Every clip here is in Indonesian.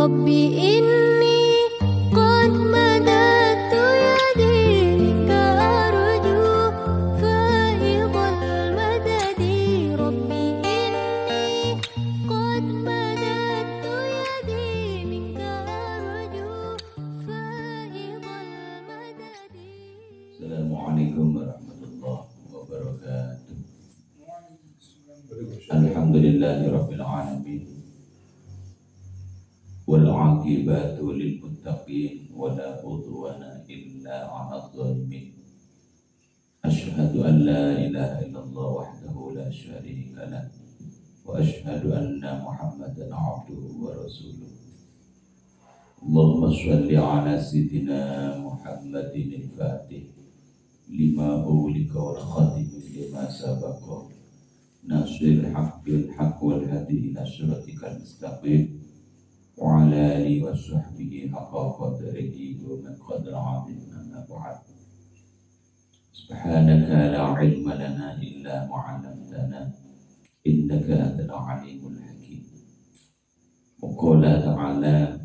ربي إني قد مددت يدي منك أرجو فائض المدد ربي إني قد مددت يدي منك أرجو فائض المدد. Assalamualaikum warahmatullahi wabarakatuh. Alhamdulillahirabbil alamin. Wal 'aqibatu lil muttaqin wa la udwana illa 'alal zalimin. Asyhadu an la ilaha illallah wahdahu la syarika lah wa asyhadu anna Muhammadan 'abduhu wa rasuluh. Allahumma shalli 'ala sayyidina Muhammadin al-Fatih lima ulika wal khatim lima sabaqa nasril haqq bil haqq wal hadi ila siratikal mustaqim wa ala alihi wa sahbihi haqqa qadrihi wa miqdar 'azim amma ba'd. Subhanaka la ilma lana illa ma 'allamtana innaka antal alimul hakim. Wa qala ta'ala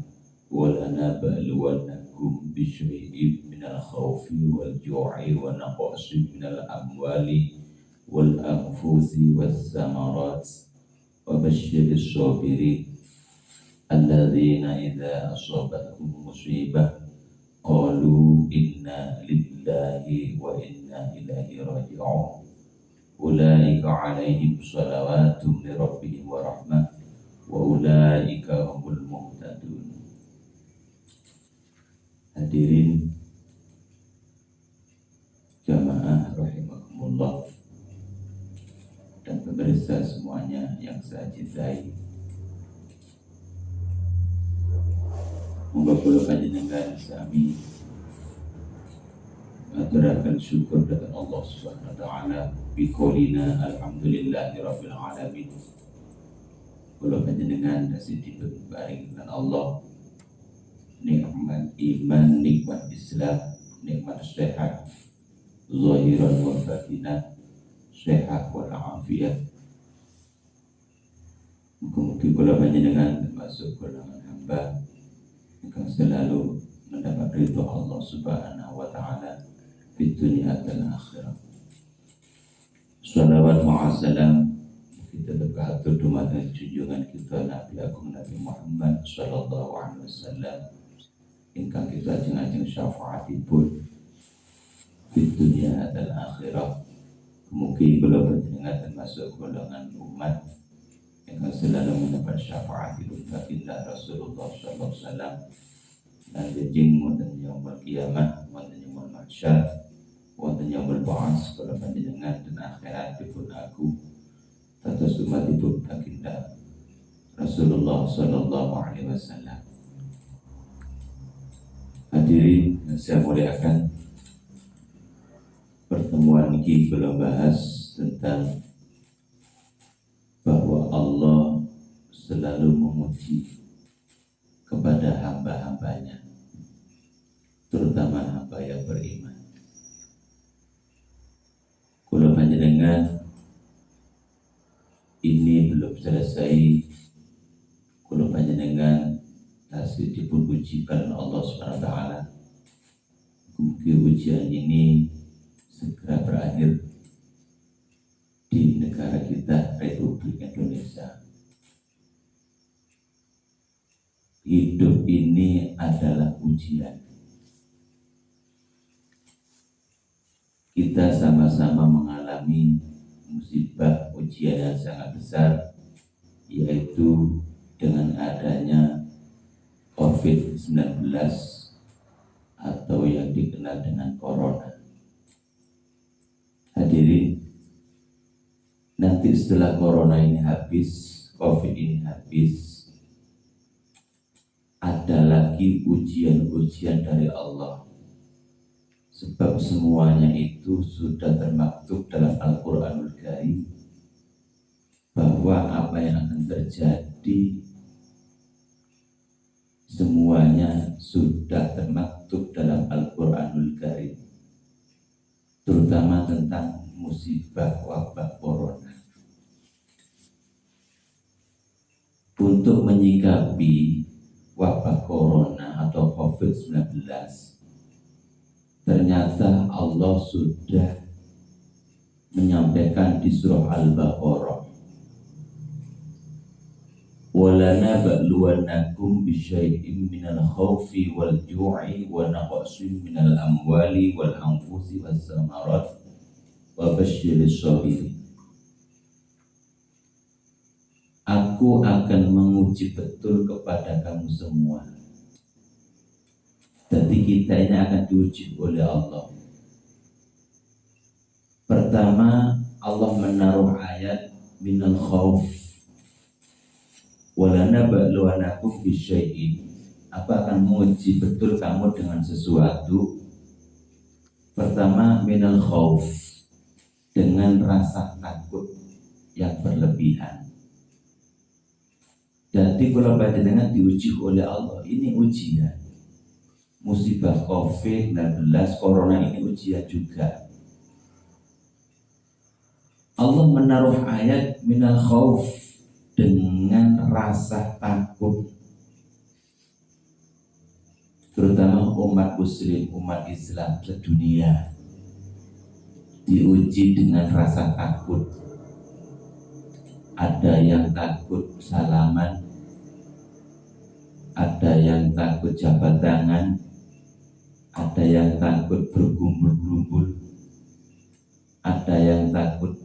wa lana ba'luwannakum bi syai'in minal khawfi wal ju'i wa naqsin minal amwali wal anfusi was samarat wa basyiris sabirin alladzina idza asabatuhum musibah qalu inna lillahi wa inna ilaihi raji'un ulaika 'alaihim shalawatun min rabbihim wa rahmah wa ulaika humul muhtadun. Hadirin jamaah rahimakumullah dan pemirsa semuanya yang saya cintai, moga kula panjenengan sami aturaken syukur dhateng Allah Subhanahu wa taala biqaulina alhamdulillahirabbil alamin. Kula panjenengan tasih diparing dengan Allah nikmat iman, nikmat Islam, nikmat sehat zahiran wa batinan, sehat wal afiat. Mugi-mugi kula panjenengan termasuk golongan hamba yang selalu mendapat ridho Allah Subhanahu wa taala di dunia dan akhirat. Shalawat wa salam kita terkatur dumateng junjungan kita Nabi Agung Nabi Muhammad sallallahu alaihi wasallam ingkang kita ajeng-ajeng syafaatipun di dunia dan akhirat. Mugi kula panjenengan termasuk golongan umat yang selalu mendapat syafaatipun baginda Rasulullah sallallahu alaihi wasallam dan jeng wonten yaumul qiyamah, wonten yaumul mahsyar, wonten yaumul ba'ats, kula panjenengan dan akhiratipun aku dados umatipun baginda Rasulullah sallallahu alaihi wasallam. Hadirin yang saya muliakan, pertemuan ini belum bahas tentang bahwa Allah selalu memuji kepada hamba-hambanya, terutama hamba yang beriman. Kula panjenengan ini belum selesai, kula panjenengan tasih dipuji karena Allah Subhanahu wa taala. Mugi ujian ini segera berakhir di negara kita, Republik Indonesia. Hidup ini adalah ujian. Kita sama-sama mengalami musibah ujian yang sangat besar, yaitu dengan adanya COVID-19 atau yang dikenal dengan Corona. Hadirin, nanti setelah Corona ini habis, COVID ini habis, ada lagi ujian-ujian dari Allah. Sebab semuanya itu sudah termaktub dalam Al-Quranul Karim bahwa apa yang akan terjadi semuanya sudah termaktub dalam Al-Quranul Karim, terutama tentang musibah wabah Corona. Untuk menyikapi wabah corona atau COVID-19, ternyata Allah sudah menyampaikan di surah Al-Baqarah, وَلَنَبْلُوَنَّكُمْ بِشَيْءٍ مِّنَ الْخَوْفِ وَالْجُوعِ وَنَقْصٍ مِّنَ الْأَمْوَالِ وَالْأَنفُسِ وَالثَّمَرَاتِ وَبَشِّرِ الصَّابِرِينَ. Aku akan menguji betul kepada kamu semua. Jadi kita ini akan diuji oleh Allah. Pertama, Allah menaruh ayat minal khauf, walanabluwanakum bisyai'in. Aku akan menguji betul kamu dengan sesuatu. Pertama, minal khauf, dengan rasa takut yang berlebihan. Jadi kalau dengan diuji oleh Allah, ini ujian. Musibah COVID-19, corona ini ujian juga. Allah menaruh ayat minal khauf, dengan rasa takut, terutama umat muslim, umat Islam sedunia diuji dengan rasa takut. Ada yang takut salaman, ada yang takut jabat tangan, ada yang takut bergumpul-gumpul, ada yang takut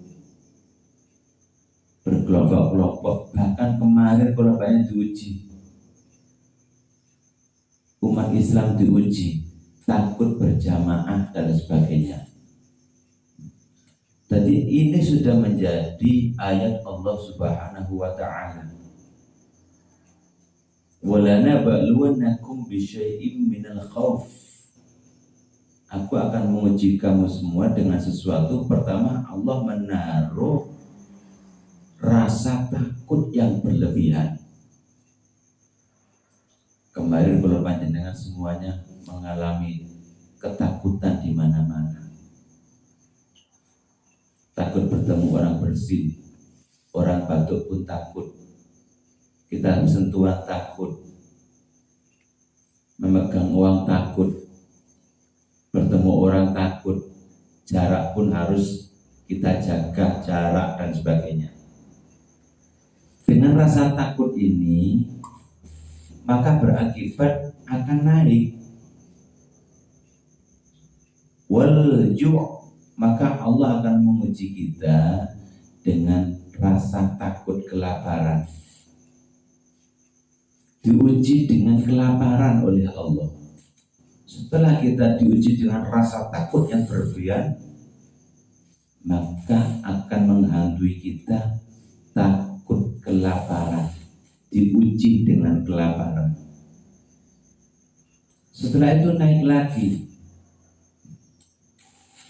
berkelompok-kelompok. Bahkan kemarin kalau banyak diuji, umat Islam diuji takut berjamaah dan sebagainya. Jadi ini sudah menjadi ayat Allah Subhanahu wa ta'ala. وَلَنَبْلُوَنَّكُمْ بِشَيْءٍ مِّنَ الْخَوْفِ. Aku akan menguji kamu semua dengan sesuatu. Pertama, Allah menaruh rasa takut yang berlebihan. Kemarin kalau panjenengan semuanya mengalami ketakutan di mana-mana. Takut bertemu orang bersin, orang batuk pun takut. Kita sentuhan takut, memegang uang takut, bertemu orang takut, jarak pun harus kita jaga jarak dan sebagainya. Dengan rasa takut ini, maka berakibat akan naik wal ju', maka Allah akan menguji kita dengan rasa takut kelaparan. Diuji dengan kelaparan oleh Allah. Setelah kita diuji dengan rasa takut yang berlebihan, maka akan menghantui kita takut kelaparan. Diuji dengan kelaparan. Setelah itu naik lagi,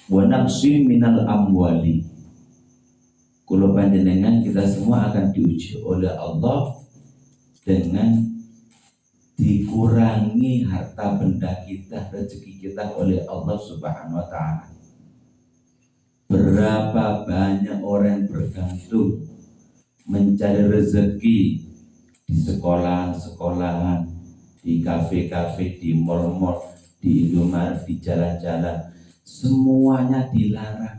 wa naqsi minal amwali. Kalau panjenengan kita semua akan diuji oleh Allah dengan dikurangi harta benda kita, rezeki kita oleh Allah Subhanahu wa ta'ala. Berapa banyak orang bergantung mencari rezeki di sekolahan-sekolahan, di kafe-kafe, di mal-mal, di Indomaret, di jalan-jalan, semuanya dilarang.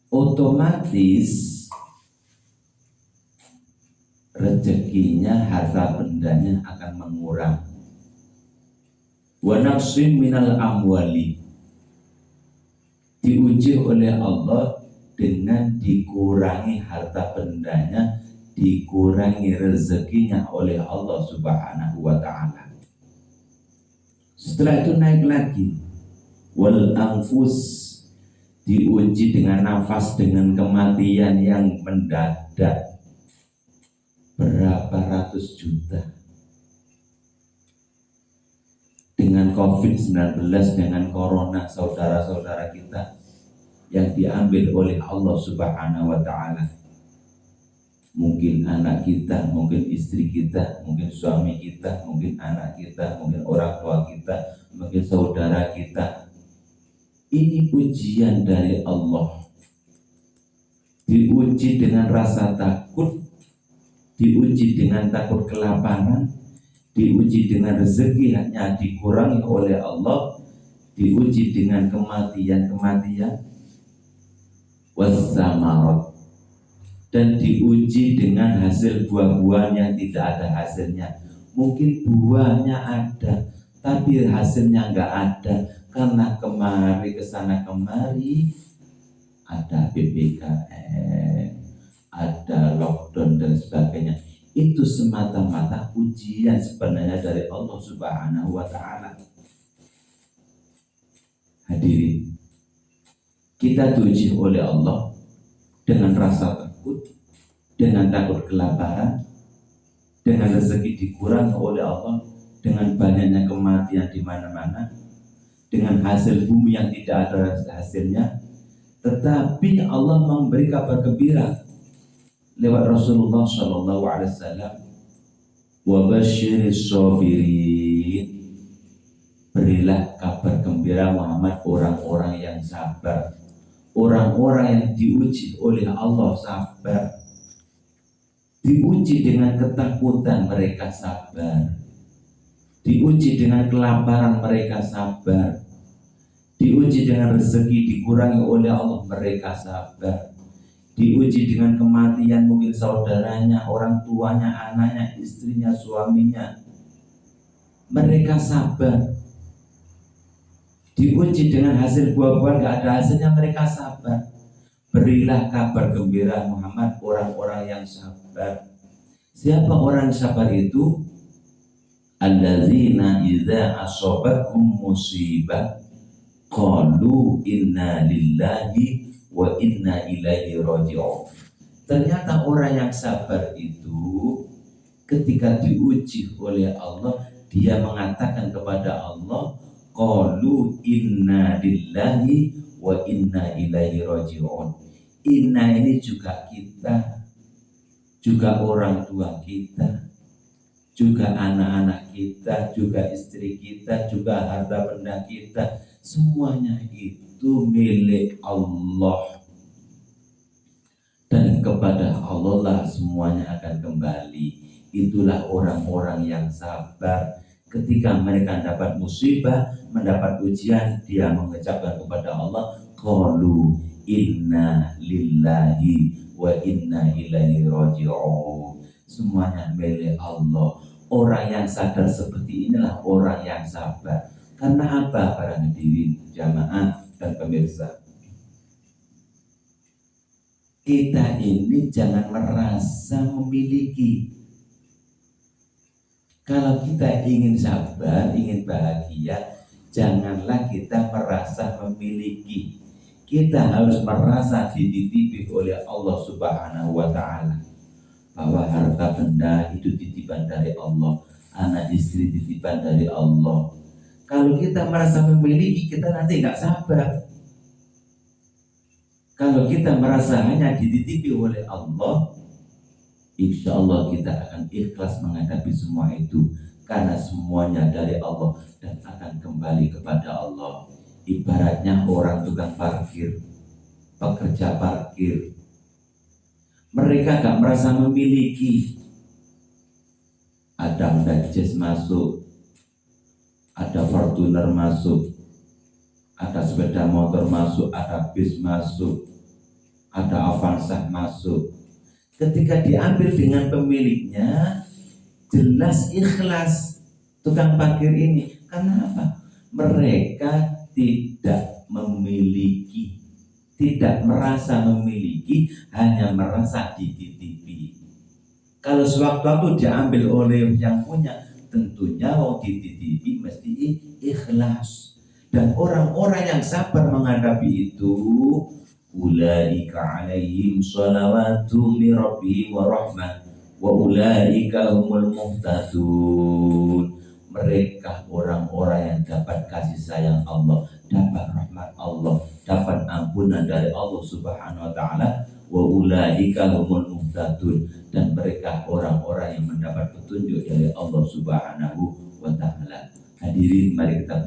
Otomatis rezekinya, harta bendanya akan mengurang. Wa naqsim minal amwali. Diuji oleh Allah dengan dikurangi harta bendanya, dikurangi rezekinya oleh Allah Subhanahu wa ta'ala. Setelah itu naik lagi, wal anfus, diuji dengan nafas, dengan kematian yang mendadak. Berapa ratus juta dengan COVID-19, dengan corona, saudara-saudara kita yang diambil oleh Allah Subhanahu wa ta'ala. Mungkin anak kita, mungkin istri kita, mungkin suami kita, mungkin anak kita, mungkin orang tua kita, mungkin saudara kita. Ini ujian dari Allah. Diuji dengan rasa takut, diuji dengan takut kelaparan, diuji dengan rezeki hanya dikurangi oleh Allah, diuji dengan kematian wassamarat, dan diuji dengan hasil buah-buahan yang tidak ada hasilnya. Mungkin buahnya ada tapi hasilnya nggak ada, karena kemari kesana kemari ada PPKM, ada lockdown dan sebagainya. Itu semata-mata ujian sebenarnya dari Allah Subhanahu wa Ta'ala. Hadirin, kita diuji oleh Allah dengan rasa takut, dengan takut kelaparan, dengan rezeki dikurangi oleh Allah, dengan banyaknya kematian di mana-mana, dengan hasil bumi yang tidak ada hasilnya. Tetapi Allah memberi kabar gembira lewat Rasulullah Shallallahu Alaihi Wasallam, wa basyiris sabirin, berilah kabar gembira Muhammad orang-orang yang sabar, orang-orang yang diuji oleh Allah sabar, diuji dengan ketakutan mereka sabar, diuji dengan kelaparan mereka sabar, diuji dengan rezeki dikurangi oleh Allah mereka sabar, diuji dengan kematian mungkin saudaranya, orang tuanya, anaknya, istrinya, suaminya, mereka sabar, diuji dengan hasil buah-buahan gak ada hasilnya, mereka sabar. Berilah kabar gembira Muhammad orang-orang yang sabar. Siapa orang sabar itu? Alladzina idza asabathum musibah qalu inna lillahi wa inna ilaihi raji'un. Ternyata orang yang sabar itu ketika diuji oleh Allah, dia mengatakan kepada Allah, qalu inna lillahi wa inna ilaihi raji'un. Inna ini juga kita, juga orang tua kita, juga anak-anak kita, juga istri kita, juga harta benda kita, semuanya itu milik Allah, dan kepada Allah lah semuanya akan kembali. Itulah orang-orang yang sabar. Ketika mereka mendapat musibah, mendapat ujian, dia mengucapkan kepada Allah, qalu inna lillahi wa inna ilaihi raji'un. Semuanya milik Allah. Orang yang sadar seperti inilah orang yang sabar. Karena apa para hadirin, jamaah dan pemirsa? Kita ini jangan merasa memiliki. Kalau kita ingin sabar, ingin bahagia, janganlah kita merasa memiliki. Kita harus merasa dititipi oleh Allah Subhanahu wa Ta'ala, bahwa harta benda itu titipan dari Allah, anak istri titipan dari Allah. Kalau kita merasa memiliki, kita nanti nggak sabar. Kalau kita merasa hanya dititipi oleh Allah, insya Allah kita akan ikhlas menghadapi semua itu, karena semuanya dari Allah dan akan kembali kepada Allah. Ibaratnya orang tukang parkir, pekerja parkir, mereka gak merasa memiliki. Ada Honda Jazz masuk, ada Fortuner masuk, ada sepeda motor masuk, ada bis masuk, ada Avanza masuk. Ketika diambil dengan pemiliknya, jelas ikhlas tukang parkir ini. Karena apa? Mereka tidak memiliki, tidak merasa memiliki, hanya merasa dititipi. Kalau sewaktu-waktu diambil oleh yang punya, tentunya mau dititipi mesti ikhlas. Dan orang-orang yang sabar menghadapi itu, ulaika alaihim salawatu min rabbihim wa rahmah wa ulaika humul muhtadun. Mereka orang-orang yang dapat kasih sayang Allah, dapat rahmat Allah, dapat ampunan dari Allah Subhanahu wa Ta'ala. Wa ulaika humul muhtadun, dan mereka orang-orang yang mendapat petunjuk dari Allah Subhanahu wa Ta'ala. Hadirin, mari kita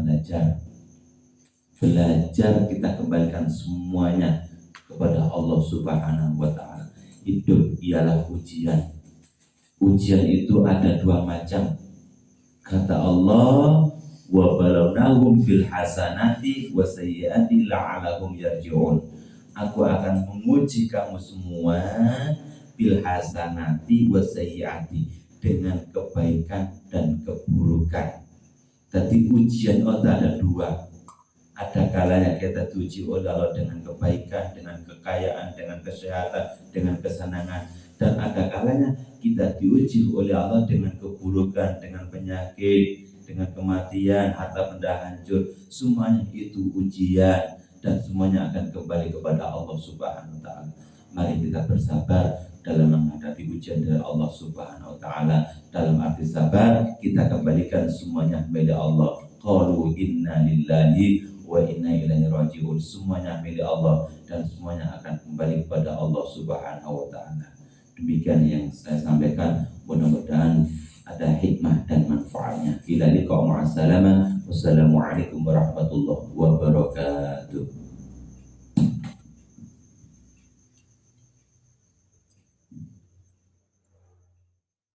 belajar, kita kembalikan semuanya kepada Allah Subhanahu wa Ta'ala. Hidup ialah ujian. Ujian itu ada dua macam. Kata Allah, wa balawnahum bil hasanati wa sayyiati la'allahum yarji'un. Aku akan menguji kamu semua bil hasanati wa sayyiati, dengan kebaikan dan keburukan. Tadi ujian Allah ada dua. Ada kalanya kita diuji oleh Allah dengan kebaikan, dengan kekayaan, dengan kesehatan, dengan kesenangan. Dan ada kalanya kita diuji oleh Allah dengan keburukan, dengan penyakit, dengan kematian, harta benda hancur. Semuanya itu ujian dan semuanya akan kembali kepada Allah Subhanahu wa taala. Mari kita bersabar dalam menghadapi ujian dari Allah Subhanahu wa taala. Dalam arti sabar, kita kembalikan semuanya kepada Allah. Qalu inna lillahi wa inna ilaihi raji'un. Semuanya milik Allah dan semuanya akan kembali kepada Allah Subhanahu wa taala. Demikian yang saya sampaikan, mudah-mudahan ada hikmah dan manfaatnya. Ila liqa ma'as salamah. Wassalamualaikum warahmatullahi wabarakatuh.